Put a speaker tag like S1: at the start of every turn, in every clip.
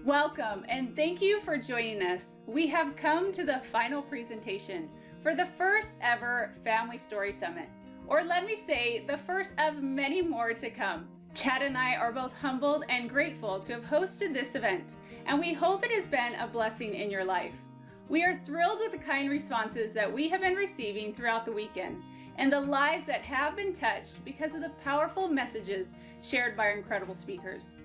S1: Welcome and thank you for joining us. We have come to the final presentation for the first ever Family Story Summit, or let me say, the first of many more to come. Chad and I are both humbled and grateful to have hosted this event, and we hope it has been a blessing in your life. We are thrilled with the kind responses that we have been receiving throughout the weekend, and the lives that have been touched because of the powerful messages shared by our incredible speakers.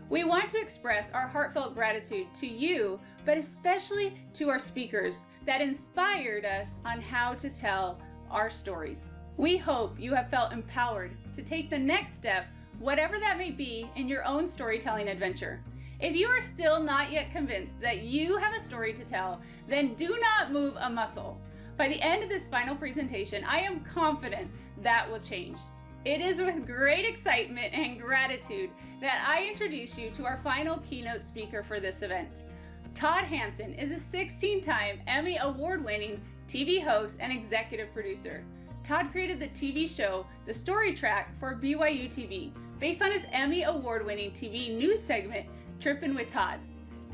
S1: We want to express our heartfelt gratitude to you, but especially to our speakers that inspired us on how to tell our stories. We hope you have felt empowered to take the next step, whatever that may be, in your own storytelling adventure. If you are still not yet convinced that you have a story to tell, then do not move a muscle. By the end of this final presentation, I am confident that will change. It is with great excitement and gratitude that I introduce you to our final keynote speaker for this event. Todd Hansen is a 16-time Emmy award-winning TV host and executive producer. Todd created the TV show The Story Track for BYU TV, based on his Emmy award-winning TV news segment, Trippin' with Todd.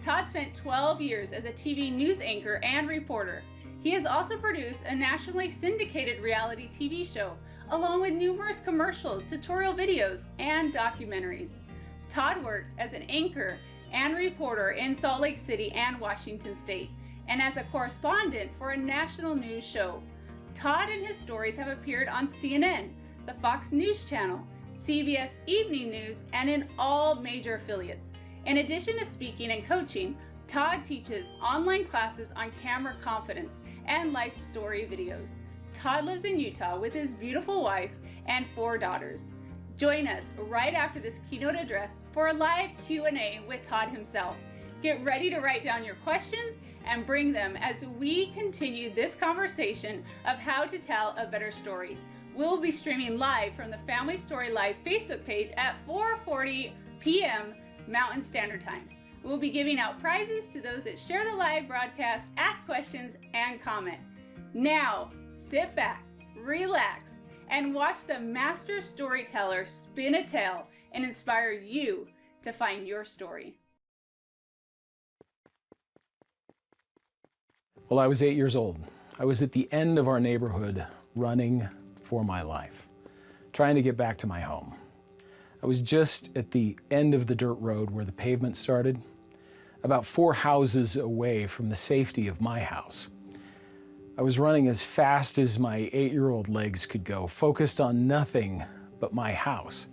S1: Todd spent 12 years as a TV news anchor and reporter. He has also produced a nationally syndicated reality TV show, along with numerous commercials, tutorial videos, and documentaries. Todd worked as an anchor and reporter in Salt Lake City and Washington State, and as a correspondent for a national news show. Todd and his stories have appeared on CNN, the Fox News Channel, CBS Evening News, and in all major affiliates. In addition to speaking and coaching, Todd teaches online classes on camera confidence and life story videos. Todd lives in Utah with his beautiful wife and 4 daughters. Join us right after this keynote address for a live Q&A with Todd himself. Get ready to write down your questions and bring them as we continue this conversation of how to tell a better story. We'll be streaming live from the Family Story Live Facebook page at 4:40 p.m. Mountain Standard Time. We'll be giving out prizes to those that share the live broadcast, ask questions, and comment. Now, sit back, relax, and watch the master storyteller spin a tale and inspire you to find your story.
S2: Well, I was 8 years old. I was at the end of our neighborhood running for my life, trying to get back to my home. I was just at the end of the dirt road where the pavement started, about 4 houses away from the safety of my house. I was running as fast as my 8-year-old legs could go, focused on nothing but my house,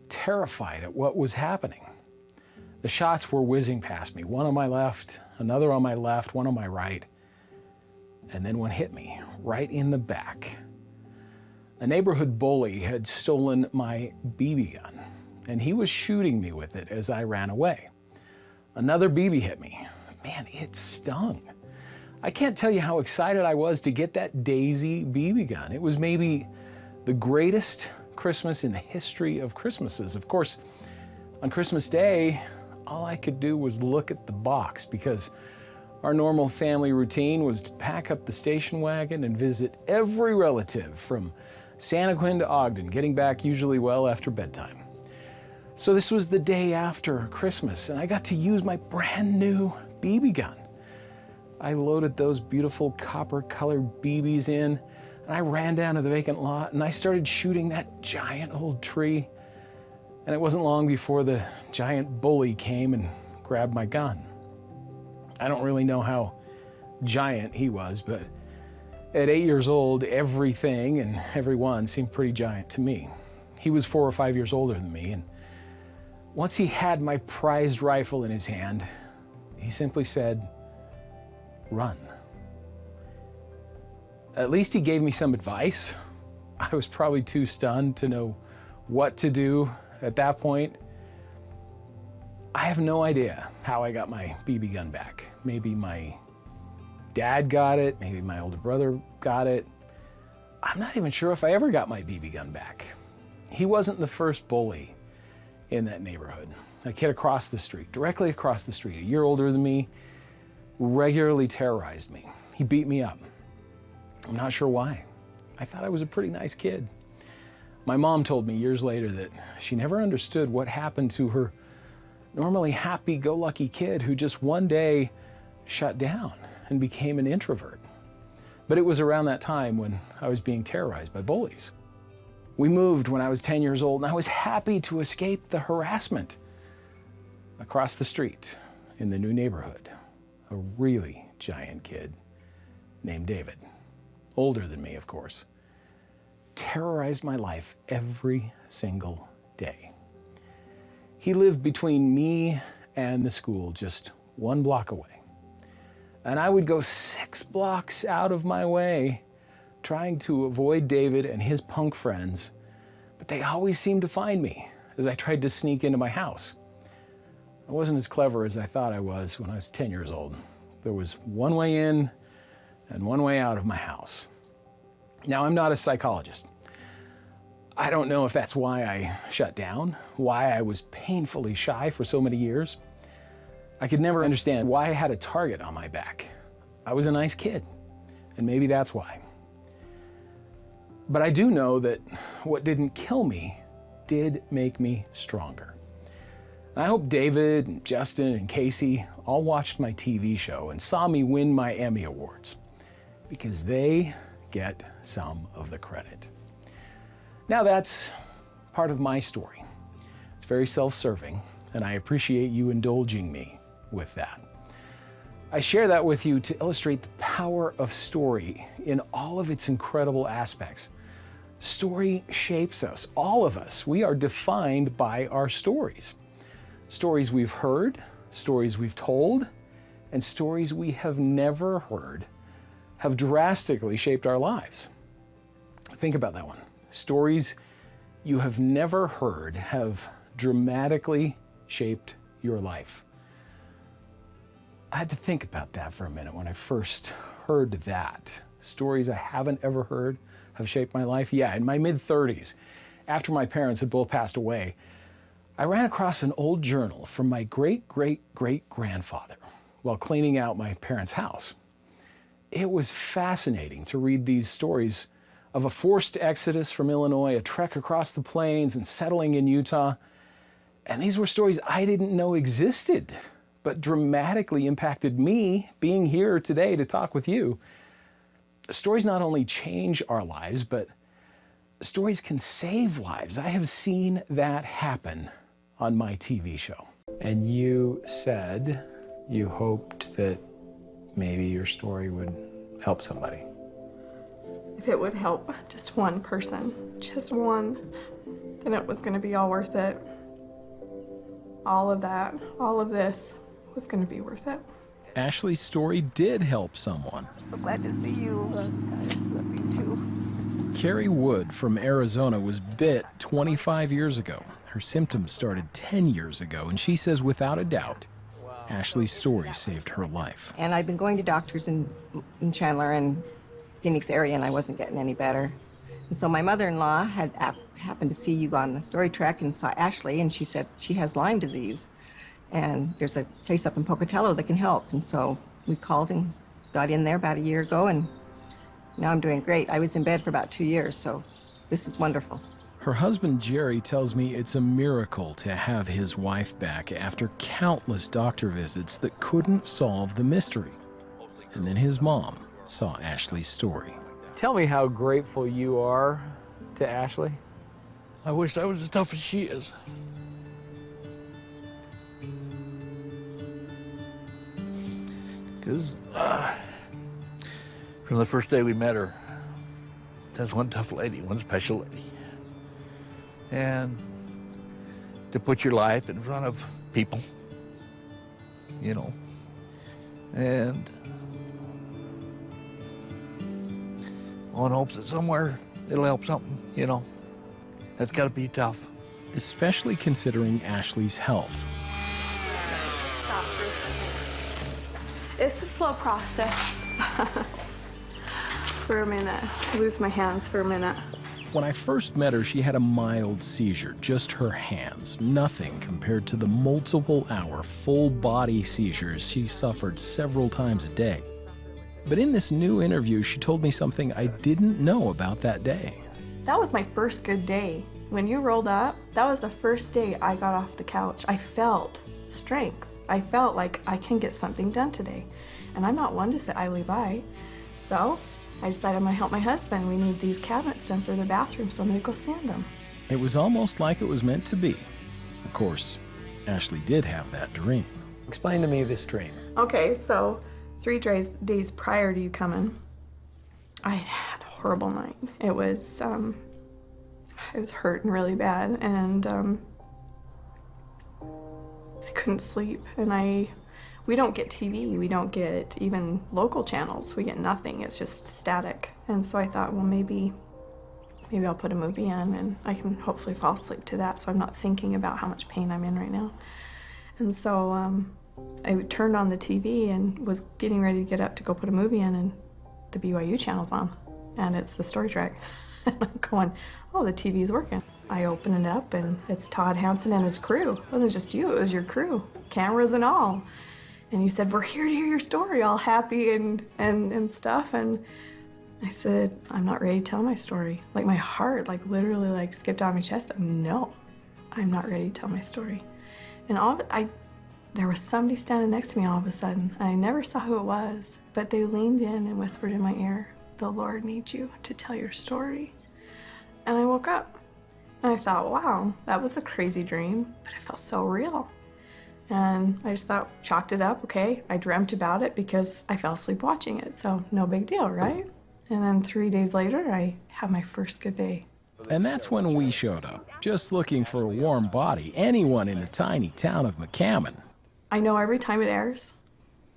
S2: terrified at what was happening. The shots were whizzing past me, one on my left, another on my left, one on my right, and then one hit me right in the back. A neighborhood bully had stolen my BB gun, and he was shooting me with it as I ran away. Another BB hit me. Man, it stung. I can't tell you how excited I was to get that Daisy BB gun. It was maybe the greatest Christmas in the history of Christmases. Of course, on Christmas Day, all I could do was look at the box because our normal family routine was to pack up the station wagon and visit every relative from Santa Quinn to Ogden, getting back usually well after bedtime. So this was the day after Christmas, and I got to use my brand new BB gun. I loaded those beautiful copper-colored BBs in, and I ran down to the vacant lot, and I started shooting that giant old tree. And it wasn't long before the giant bully came and grabbed my gun. I don't really know how giant he was, but at 8 years old, everything and everyone seemed pretty giant to me. He was 4 or 5 years older than me, and once he had my prized rifle in his hand, he simply said, "Run." At least he gave me some advice. I was probably too stunned to know what to do at that point. I have no idea how I got my BB gun back. Maybe my dad got it, maybe my older brother got it. I'm not even sure if I ever got my BB gun back. He wasn't the first bully in that neighborhood. A kid across the street, directly across the street, a year older than me, regularly terrorized me. He beat me up. I'm not sure why. I thought I was a pretty nice kid. My mom told me years later that she never understood what happened to her normally happy-go-lucky kid who just one day shut down and became an introvert. But it was around that time when I was being terrorized by bullies. We moved when I was 10 years old, and I was happy to escape the harassment. Across the street in the new neighborhood, a really giant kid named David, older than me, of course, terrorized my life every single day. He lived between me and the school, just 1 block away. And I would go 6 blocks out of my way trying to avoid David and his punk friends, but they always seemed to find me as I tried to sneak into my house. I wasn't as clever as I thought I was when I was 10 years old. There was one way in and one way out of my house. Now, I'm not a psychologist. I don't know if that's why I shut down, why I was painfully shy for so many years. I could never understand why I had a target on my back. I was a nice kid, and maybe that's why. But I do know that what didn't kill me did make me stronger. And I hope David and Justin and Casey all watched my TV show and saw me win my Emmy Awards, because they get some of the credit. Now that's part of my story. It's very self-serving, and I appreciate you indulging me with that. I share that with you to illustrate the power of story in all of its incredible aspects. Story shapes us, all of us. We are defined by our stories. Stories we've heard, stories we've told, and stories we have never heard have drastically shaped our lives. Think about that one. Stories you have never heard have dramatically shaped your life. I had to think about that for a minute when I first heard that. Stories I haven't ever heard have shaped my life. Yeah, in my mid-30s, after my parents had both passed away, I ran across an old journal from my great-great-great-grandfather while cleaning out my parents' house. It was fascinating to read these stories of a forced exodus from Illinois, a trek across the plains, and settling in Utah. And these were stories I didn't know existed, but dramatically impacted me being here today to talk with you. Stories not only change our lives, but stories can save lives. I have seen that happen on my TV show. And you said you hoped that maybe your story would help somebody.
S3: If it would help just one person, just one, then it was going to be all worth it. All of that, all of this was going to be worth it.
S2: Ashley's story did help someone.
S4: So glad to see you. I love you too.
S2: Carrie Wood from Arizona was bit 25 years ago. Her symptoms started 10 years ago, and she says without a doubt, Ashley's story saved her life.
S4: And I'd been going to doctors in Chandler and Phoenix area, and I wasn't getting any better. And so my mother-in-law had happened to see you on the story track and saw Ashley, and she said she has Lyme disease. And there's a place up in Pocatello that can help. And so we called and got in there about a year ago, and now I'm doing great. I was in bed for about 2 years, so this is wonderful.
S2: Her husband, Jerry, tells me it's a miracle to have his wife back after countless doctor visits that couldn't solve the mystery. And then his mom saw Ashley's story. Tell me how grateful you are to Ashley.
S5: I wish I was as tough as she is. Because from the first day we met her, that's one tough lady, one special lady. And to put your life in front of people, you know, and all in hopes that somewhere it'll help something, you know. That's got to be tough.
S2: Especially considering Ashley's health.
S3: Stop for a second. It's a slow process. For a minute. I lose my hands for a minute.
S2: When I first met her, she had a mild seizure, just her hands, nothing compared to the multiple-hour, full-body seizures she suffered several times a day. But in this new interview, she told me something I didn't know about that day.
S3: That was my first good day. When you rolled up, that was the first day I got off the couch. I felt strength. I felt like I can get something done today. And I'm not one to sit idly by. So I decided I'm gonna help my husband. We need these cabinets done for the bathroom, so I'm gonna go sand them.
S2: It was almost like it was meant to be. Of course, Ashley did have that dream. Explain to me this dream.
S3: Okay, so 3 days prior to you coming, I had a horrible night. It was hurting really bad, and I couldn't sleep. And we don't get TV, we don't get even local channels. We get nothing. It's just static. And so I thought, well, maybe I'll put a movie in and I can hopefully fall asleep to that, so I'm not thinking about how much pain I'm in right now. And so I turned on the TV and was getting ready to get up to go put a movie in, and the BYU channel's on, and it's the story track. And I'm going, oh, the TV's working. I open it up and it's Todd Hansen and his crew. It wasn't just you, it was your crew, cameras and all. And you said, we're here to hear your story, all happy and stuff. And I said, I'm not ready to tell my story. Like my heart, like literally like skipped out of my chest. No, I'm not ready to tell my story. And there was somebody standing next to me all of a sudden. I never saw who it was, but they leaned in and whispered in my ear, the Lord needs you to tell your story. And I woke up and I thought, wow, that was a crazy dream, but it felt so real. And I just thought, chalked it up, okay, I dreamt about it because I fell asleep watching it, so no big deal, right? And then 3 days later, I had my first good day.
S2: And that's when we showed up, just looking for a warm body, anyone in the tiny town of McCammon.
S3: I know every time it airs,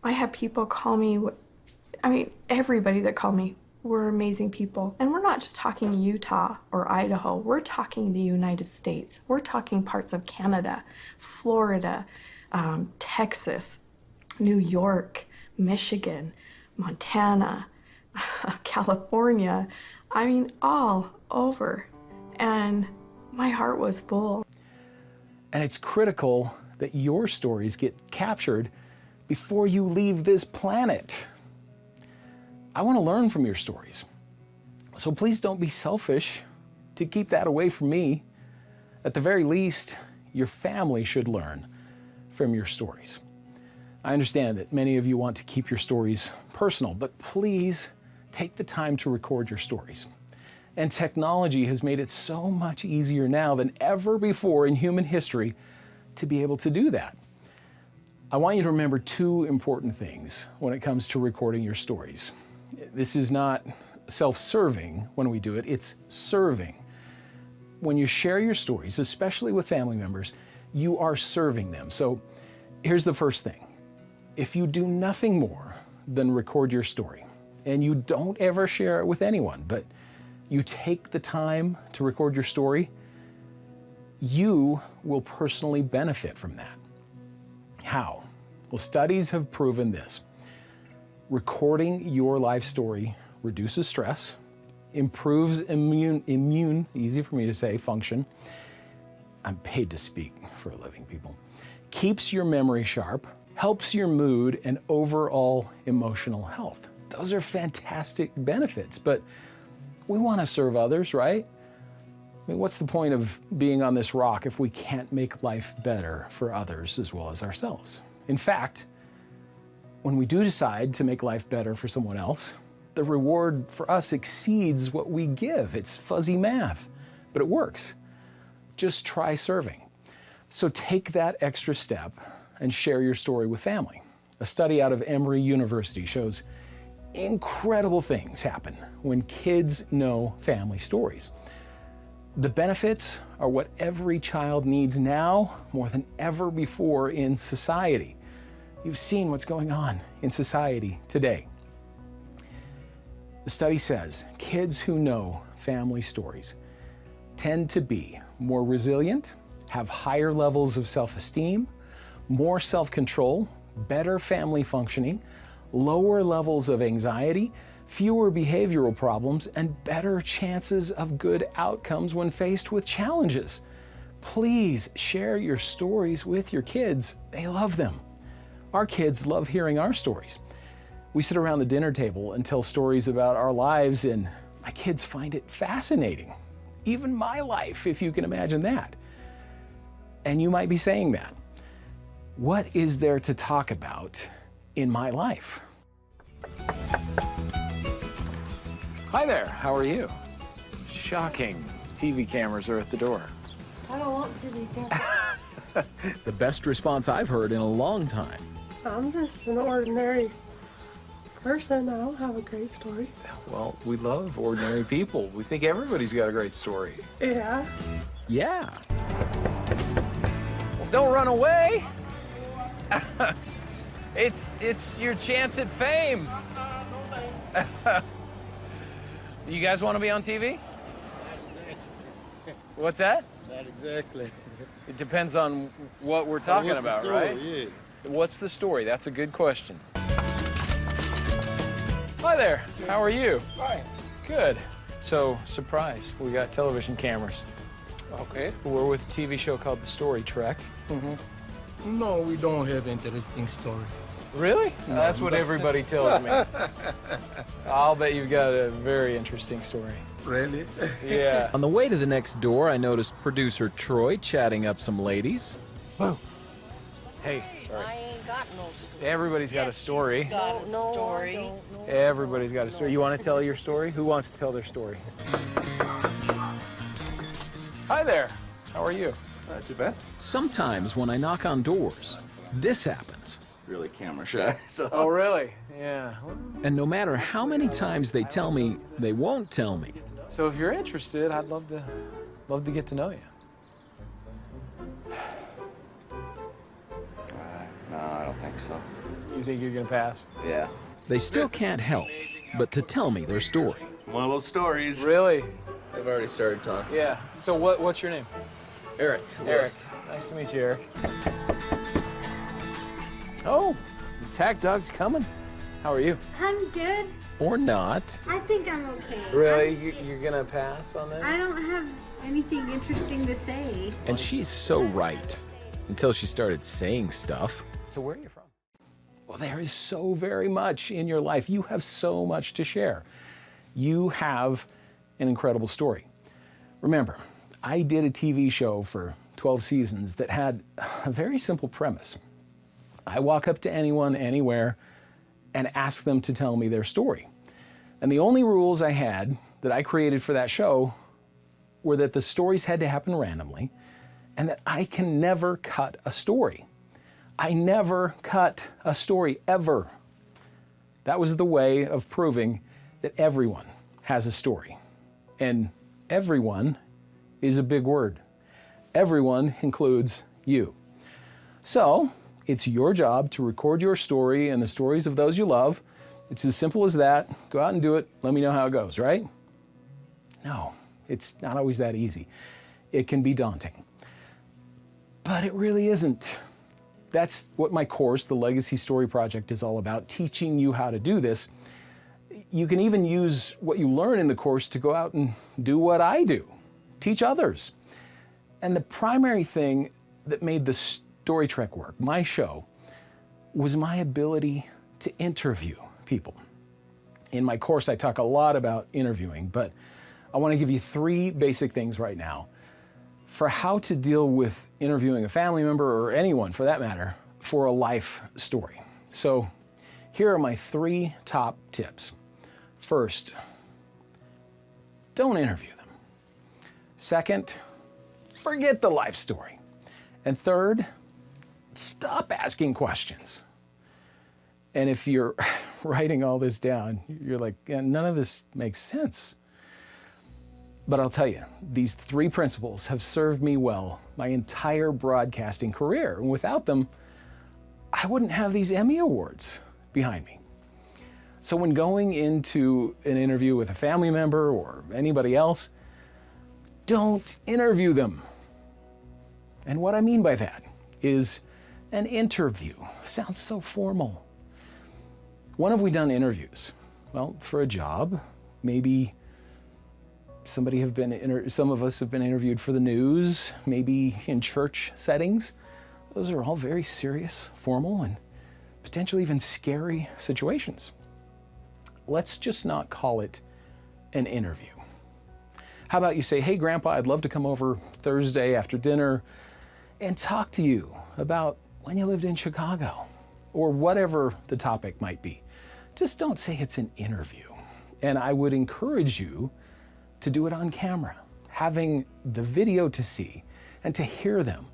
S3: I have people call me, everybody that called me were amazing people. And we're not just talking Utah or Idaho, we're talking the United States. We're talking parts of Canada, Florida, Texas, New York, Michigan, Montana, California, all over. And my heart was full.
S2: And it's critical that your stories get captured before you leave this planet. I want to learn from your stories. So please don't be selfish to keep that away from me. At the very least, your family should learn from your stories. I understand that many of you want to keep your stories personal, but please take the time to record your stories. And technology has made it so much easier now than ever before in human history to be able to do that. I want you to remember 2 important things when it comes to recording your stories. This is not self-serving when we do it, it's serving. When you share your stories, especially with family members, you are serving them. So here's the first thing. If you do nothing more than record your story, and you don't ever share it with anyone, but you take the time to record your story, you will personally benefit from that. How? Well, studies have proven this. Recording your life story reduces stress, improves immune, easy for me to say, function. I'm paid to speak for a living, people. Keeps your memory sharp, helps your mood and overall emotional health. Those are fantastic benefits, but we want to serve others, right? What's the point of being on this rock if we can't make life better for others as well as ourselves? In fact, when we do decide to make life better for someone else, the reward for us exceeds what we give. It's fuzzy math, but it works. Just try serving. So take that extra step and share your story with family. A study out of Emory University shows incredible things happen when kids know family stories. The benefits are what every child needs now more than ever before in society. You've seen what's going on in society today. The study says kids who know family stories tend to be more resilient, have higher levels of self-esteem, more self-control, better family functioning, lower levels of anxiety, fewer behavioral problems, and better chances of good outcomes when faced with challenges. Please share your stories with your kids. They love them. Our kids love hearing our stories. We sit around the dinner table and tell stories about our lives, and my kids find it fascinating. Even my life, if you can imagine that. And you might be saying that. What is there to talk about in my life? Hi there, how are you? Shocking. TV cameras are at the door.
S6: I don't want TV cameras.
S2: The best response I've heard in a long time.
S6: I'm just an ordinary person. I don't have a great story.
S2: Well, we love ordinary people. We think everybody's got a great story.
S6: Yeah.
S2: Yeah. Well, don't run away. It's your chance at fame. You guys want to be on TV? What's that?
S7: Not exactly.
S2: It depends on what we're talking about, right?
S7: Yeah.
S2: What's the story? That's a good question. Hi there. How are you?
S7: Fine.
S2: Good. So, surprise, we got television cameras.
S7: Okay.
S2: We're with a TV show called The Story Trek.
S7: No, we don't have interesting story.
S2: Really? That's what everybody tells me. I'll bet you've got a very interesting story.
S7: Really?
S2: Yeah. On the way to the next door, I noticed producer Troy chatting up some ladies.
S7: Whoa.
S2: Hey, sorry.
S8: I ain't got no story.
S2: Everybody's got a story.
S8: Got a story.
S6: I don't know.
S2: Everybody's got a story. You want to tell your story? Who wants to tell their story? Hi there. How are you?
S9: Not too bad.
S2: Sometimes when I knock on doors, this happens.
S9: Really camera shy. So.
S2: Oh, really? Yeah.
S10: And no matter how many times they tell me, they won't tell me.
S2: So if you're interested, I'd love to get to know you.
S9: No, I don't think so.
S2: You think you're gonna pass?
S9: Yeah.
S10: They still can't help but to tell me their story.
S9: One of those stories.
S2: Really?
S9: They've already started talking.
S2: Yeah. So what's your name?
S9: Eric.
S2: Eric.
S9: Yes.
S2: Nice to meet you, Eric. Oh, the tack dog's coming. How are you?
S11: I'm good.
S10: Or not.
S11: I think I'm okay.
S2: Really? You're gonna pass on this?
S11: I don't have anything interesting to say.
S10: And she's so right. Until she started saying stuff.
S2: So where are you from? Well, there is so very much in your life. You have so much to share. You have an incredible story. Remember, I did a TV show for 12 seasons that had a very simple premise. I walk up to anyone, anywhere, and ask them to tell me their story. And the only rules I had that I created for that show were that the stories had to happen randomly and that I can never cut a story. I never cut a story, ever. That was the way of proving that everyone has a story. And everyone is a big word. Everyone includes you. So, it's your job to record your story and the stories of those you love. It's as simple as that. Go out and do it. Let me know how it goes, right? No, it's not always that easy. It can be daunting. But it really isn't. That's what my course, the Legacy Story Project, is all about, teaching you how to do this. You can even use what you learn in the course to go out and do what I do, teach others. And the primary thing that made the Story Trek work, my show, was my ability to interview people. In my course, I talk a lot about interviewing, but I want to give you 3 basic things right now for how to deal with interviewing a family member, or anyone for that matter, for a life story. So here are my 3 top tips. First, don't interview them. Second, forget the life story. And third, stop asking questions. And if you're writing all this down, you're like, yeah, none of this makes sense. But I'll tell you, these 3 principles have served me well my entire broadcasting career. And without them, I wouldn't have these Emmy Awards behind me. So when going into an interview with a family member or anybody else, don't interview them. And what I mean by that is an interview. Sounds so formal. When have we done interviews? Well, for a job, maybe some of us have been interviewed for the news, maybe in church settings. Those are all very serious, formal, and potentially even scary situations. Let's just not call it an interview. How about you say, hey, Grandpa, I'd love to come over Thursday after dinner and talk to you about when you lived in Chicago, or whatever the topic might be. Just don't say it's an interview. And I would encourage you to do it on camera. Having the video to see and to hear them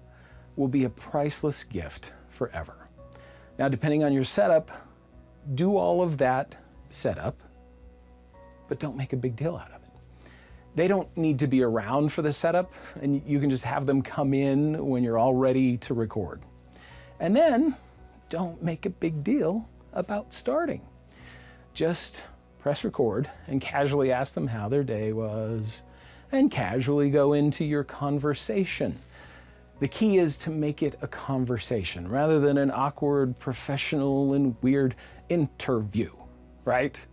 S2: will be a priceless gift forever. Now, depending on your setup, do all of that setup, but don't make a big deal out of it. They don't need to be around for the setup, and you can just have them come in when you're all ready to record. And then don't make a big deal about starting. Just press record and casually ask them how their day was, and casually go into your conversation. The key is to make it a conversation rather than an awkward, professional, and weird interview, right?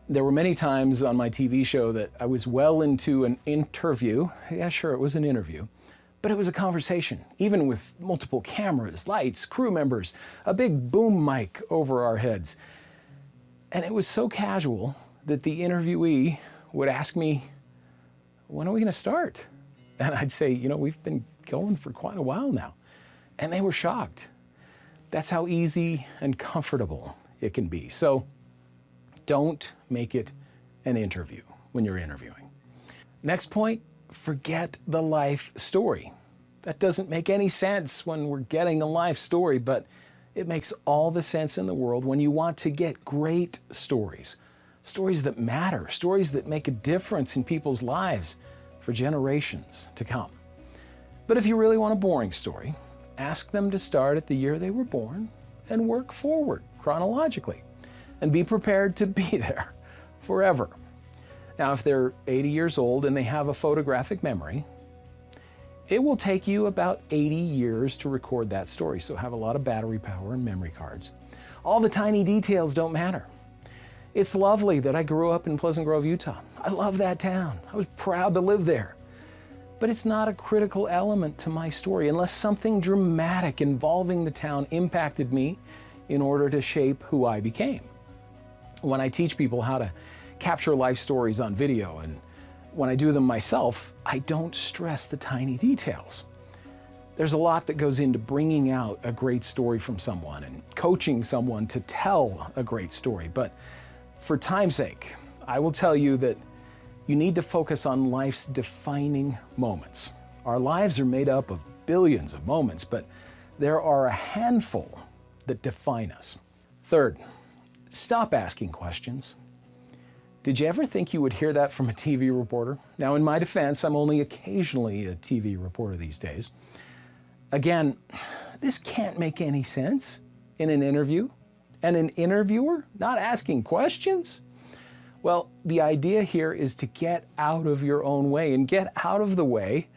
S2: There were many times on my TV show that I was well into an interview. Yeah, sure, it was an interview, but it was a conversation, even with multiple cameras, lights, crew members, a big boom mic over our heads. And it was so casual that the interviewee would ask me, when are we going to start? And I'd say, we've been going for quite a while now. And they were shocked. That's how easy and comfortable it can be. So don't make it an interview when you're interviewing. Next point, forget the life story. That doesn't make any sense when we're getting a life story, but it makes all the sense in the world when you want to get great stories. Stories that matter, stories that make a difference in people's lives for generations to come. But if you really want a boring story, ask them to start at the year they were born and work forward chronologically, and be prepared to be there forever. Now, if they're 80 years old and they have a photographic memory, it will take you about 80 years to record that story, so have a lot of battery power and memory cards. All the tiny details don't matter. It's lovely that I grew up in Pleasant Grove, Utah. I love that town. I was proud to live there. But it's not a critical element to my story unless something dramatic involving the town impacted me in order to shape who I became. When I teach people how to capture life stories on video, and when I do them myself, I don't stress the tiny details. There's a lot that goes into bringing out a great story from someone and coaching someone to tell a great story. But for time's sake, I will tell you that you need to focus on life's defining moments. Our lives are made up of billions of moments, but there are a handful that define us. Third, stop asking questions. Did you ever think you would hear that from a TV reporter? Now, in my defense, I'm only occasionally a TV reporter these days. Again, this can't make any sense in an interview, and an interviewer not asking questions? Well, the idea here is to get out of your own way and get out of the way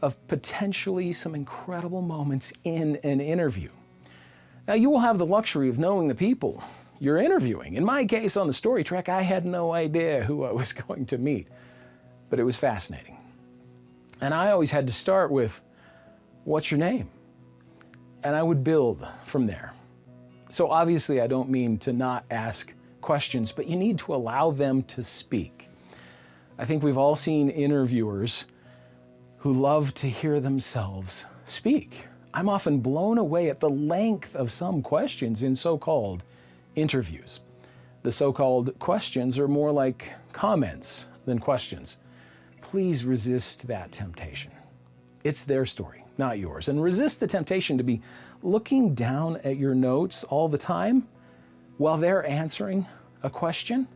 S2: of potentially some incredible moments in an interview. Now, you will have the luxury of knowing the people you're interviewing. In my case, on the story track, I had no idea who I was going to meet, but it was fascinating. And I always had to start with, what's your name? And I would build from there. So obviously, I don't mean to not ask questions, but you need to allow them to speak. I think we've all seen interviewers who love to hear themselves speak. I'm often blown away at the length of some questions in so-called interviews. The so-called questions are more like comments than questions. Please resist that temptation. It's their story, not yours. And resist the temptation to be looking down at your notes all the time while they're answering a question.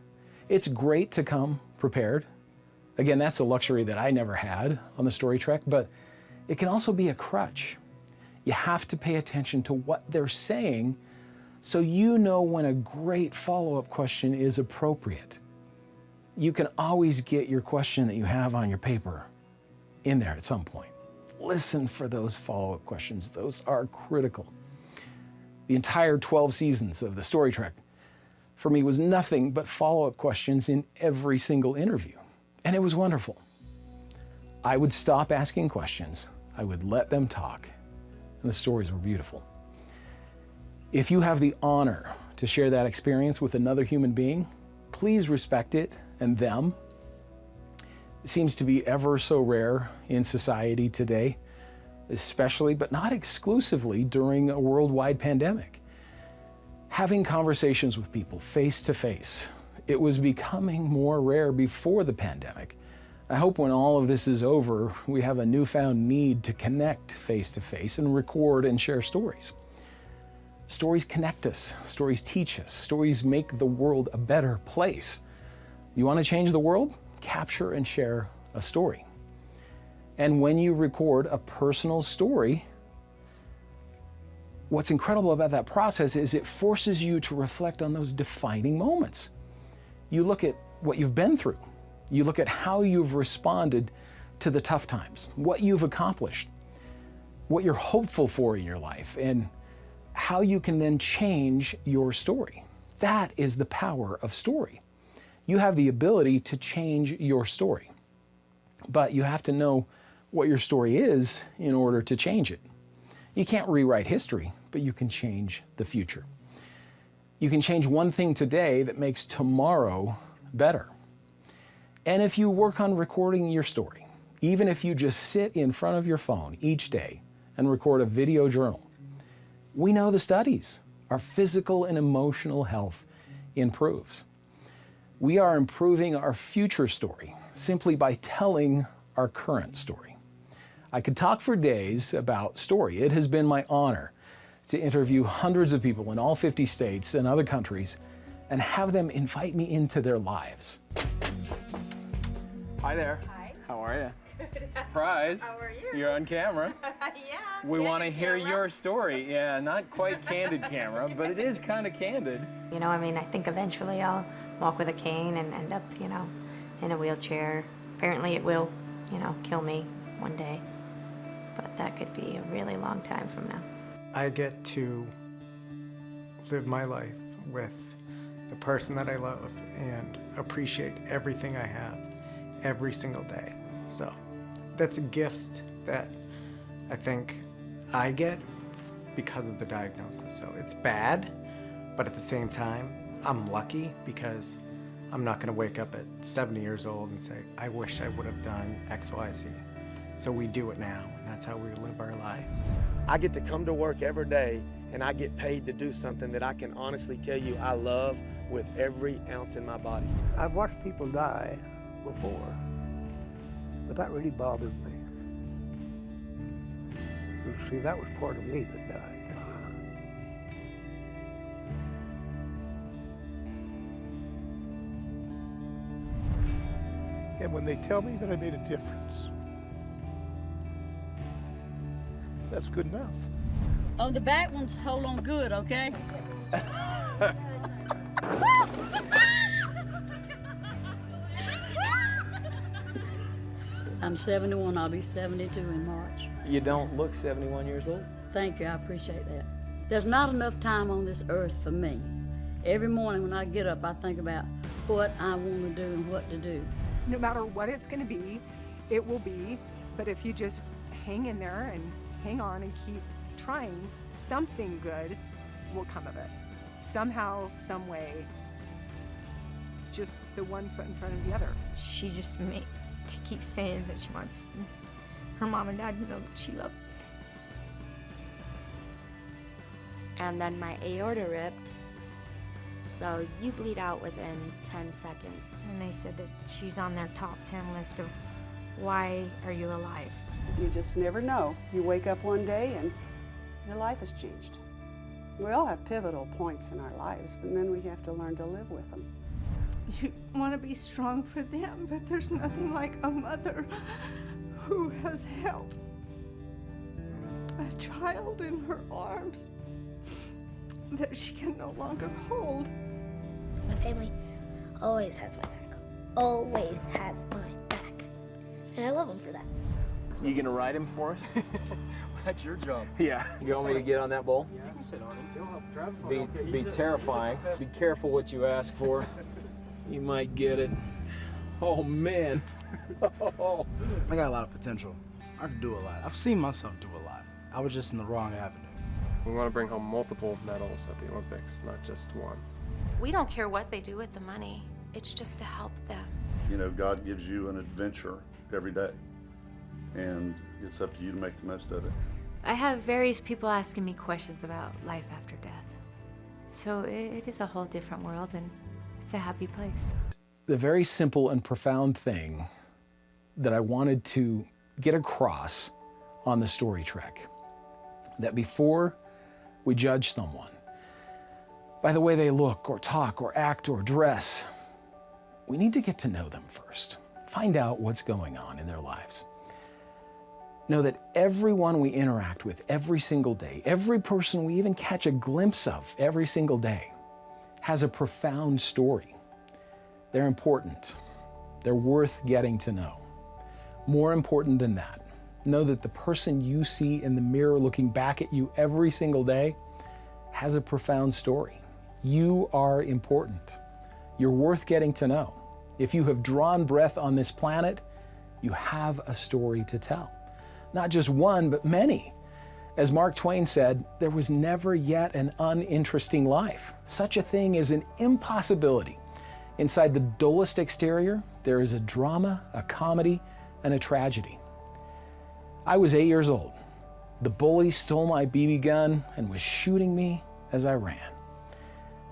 S2: It's great to come prepared. Again, that's a luxury that I never had on the story trek, but it can also be a crutch. You have to pay attention to what they're saying so you know when a great follow-up question is appropriate. You can always get your question that you have on your paper in there at some point. Listen for those follow-up questions. Those are critical. The entire 12 seasons of the story trek for me was nothing but follow-up questions in every single interview. And it was wonderful. I would stop asking questions. I would let them talk. And the stories were beautiful. If you have the honor to share that experience with another human being, please respect it and them. It seems to be ever so rare in society today. especially but not exclusively during a worldwide pandemic. Having conversations with people face to face, it was becoming more rare before the pandemic. I hope when all of this is over, we have a newfound need to connect face to face and record and share stories. Stories connect us, stories teach us, stories make the world a better place. You want to change the world? Capture and share a story. And when you record a personal story, what's incredible about that process is it forces you to reflect on those defining moments. You look at what you've been through. You look at how you've responded to the tough times, what you've accomplished, what you're hopeful for in your life, and how you can then change your story. That is the power of story. You have the ability to change your story, but you have to know what your story is in order to change it. You can't rewrite history, but you can change the future. You can change one thing today that makes tomorrow better. And if you work on recording your story, even if you just sit in front of your phone each day and record a video journal, we know the studies. Our physical and emotional health improves. We are improving our future story simply by telling our current story. I could talk for days about story. It has been my honor to interview hundreds of people in all 50 states and other countries and have them invite me into their lives. Hi there.
S12: Hi.
S2: How are you? Surprise.
S12: How are you?
S2: You're on camera.
S12: Yeah.
S2: We want to hear your story. Yeah, not quite candid camera, but it is kind of candid.
S12: You know, I mean, I think eventually I'll walk with a cane and end up, you know, in a wheelchair. Apparently it will, you know, kill me one day. But that could be a really long time from now.
S13: I get to live my life with the person that I love and appreciate everything I have every single day. So that's a gift that I think I get because of the diagnosis. So it's bad, but at the same time, I'm lucky because I'm not gonna wake up at 70 years old and say, I wish I would have done X, Y, Z. So we do it now, and that's how we live our lives.
S14: I get to come to work every day, and I get paid to do something that I can honestly tell you I love with every ounce in my body.
S15: I've watched people die before, but that really bothered me. You see, that was part of me that died.
S16: And when they tell me that I made a difference, that's good enough.
S17: On the back ones, hold on good, okay? I'm 71, I'll be 72 in March.
S2: You don't look 71 years old.
S17: Thank you, I appreciate that. There's not enough time on this earth for me. Every morning when I get up, I think about what I want to do and what to do.
S18: No matter what it's going to be, it will be. But if you just hang in there and hang on and keep trying, something good will come of it. Somehow, some way, just the one foot in front of the other.
S19: She just keeps saying that she wants her mom and dad to know that she loves me.
S20: And then my aorta ripped, so you bleed out within 10 seconds.
S19: And they said that she's on their top 10 list of why are you alive?
S21: You just never know. You wake up one day and your life has changed. We all have pivotal points in our lives, but then we have to learn to live with them.
S3: You want to be strong for them, but there's nothing like a mother who has held a child in her arms that she can no longer hold.
S22: My family always has my back. Always has my back. And I love them for that.
S2: You gonna ride him for us?
S9: That's your job.
S2: Yeah. You want me to get on that bull?
S9: You can sit on him. He'll help Travis.
S2: Be terrifying. Be careful what you ask for. You might get it. Oh man. Oh.
S23: I got a lot of potential. I can do a lot. I've seen myself do a lot. I was just in the wrong avenue.
S24: We want to bring home multiple medals at the Olympics, not just one.
S25: We don't care what they do with the money. It's just to help them.
S26: You know, God gives you an adventure every day.
S1: and it's up to you to make the most of it.
S4: I have various people asking me questions about life after death. So it is a whole different world, and it's a happy place.
S2: The very simple and profound thing that I wanted to get across on the story trek, that before we judge someone by the way they look or talk or act or dress, we need to get to know them first. Find out what's going on in their lives. Know that everyone we interact with every single day, every person we even catch a glimpse of every single day, has a profound story. They're important. They're worth getting to know. More important than that, know that the person you see in the mirror looking back at you every single day has a profound story. You are important. You're worth getting to know. If you have drawn breath on this planet, you have a story to tell. Not just one, but many. As Mark Twain said, there was never yet an uninteresting life. Such a thing is an impossibility. Inside the dullest exterior, there is a drama, a comedy, and a tragedy. I was 8 years old. The bully stole my BB gun and was shooting me as I ran.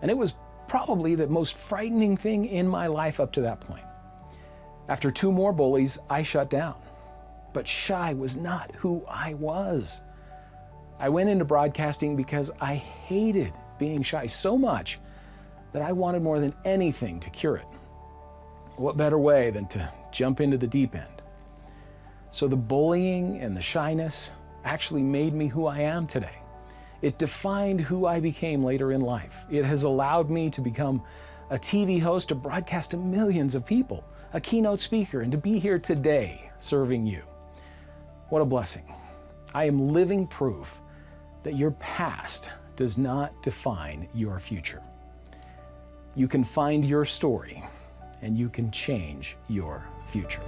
S2: And it was probably the most frightening thing in my life up to that point. After 2 more bullies, I shut down. But shy was not who I was. I went into broadcasting because I hated being shy so much that I wanted more than anything to cure it. What better way than to jump into the deep end? So the bullying and the shyness actually made me who I am today. It defined who I became later in life. It has allowed me to become a TV host to broadcast to millions of people, a keynote speaker, and to be here today serving you. What a blessing. I am living proof that your past does not define your future. You can find your story, and you can change your future.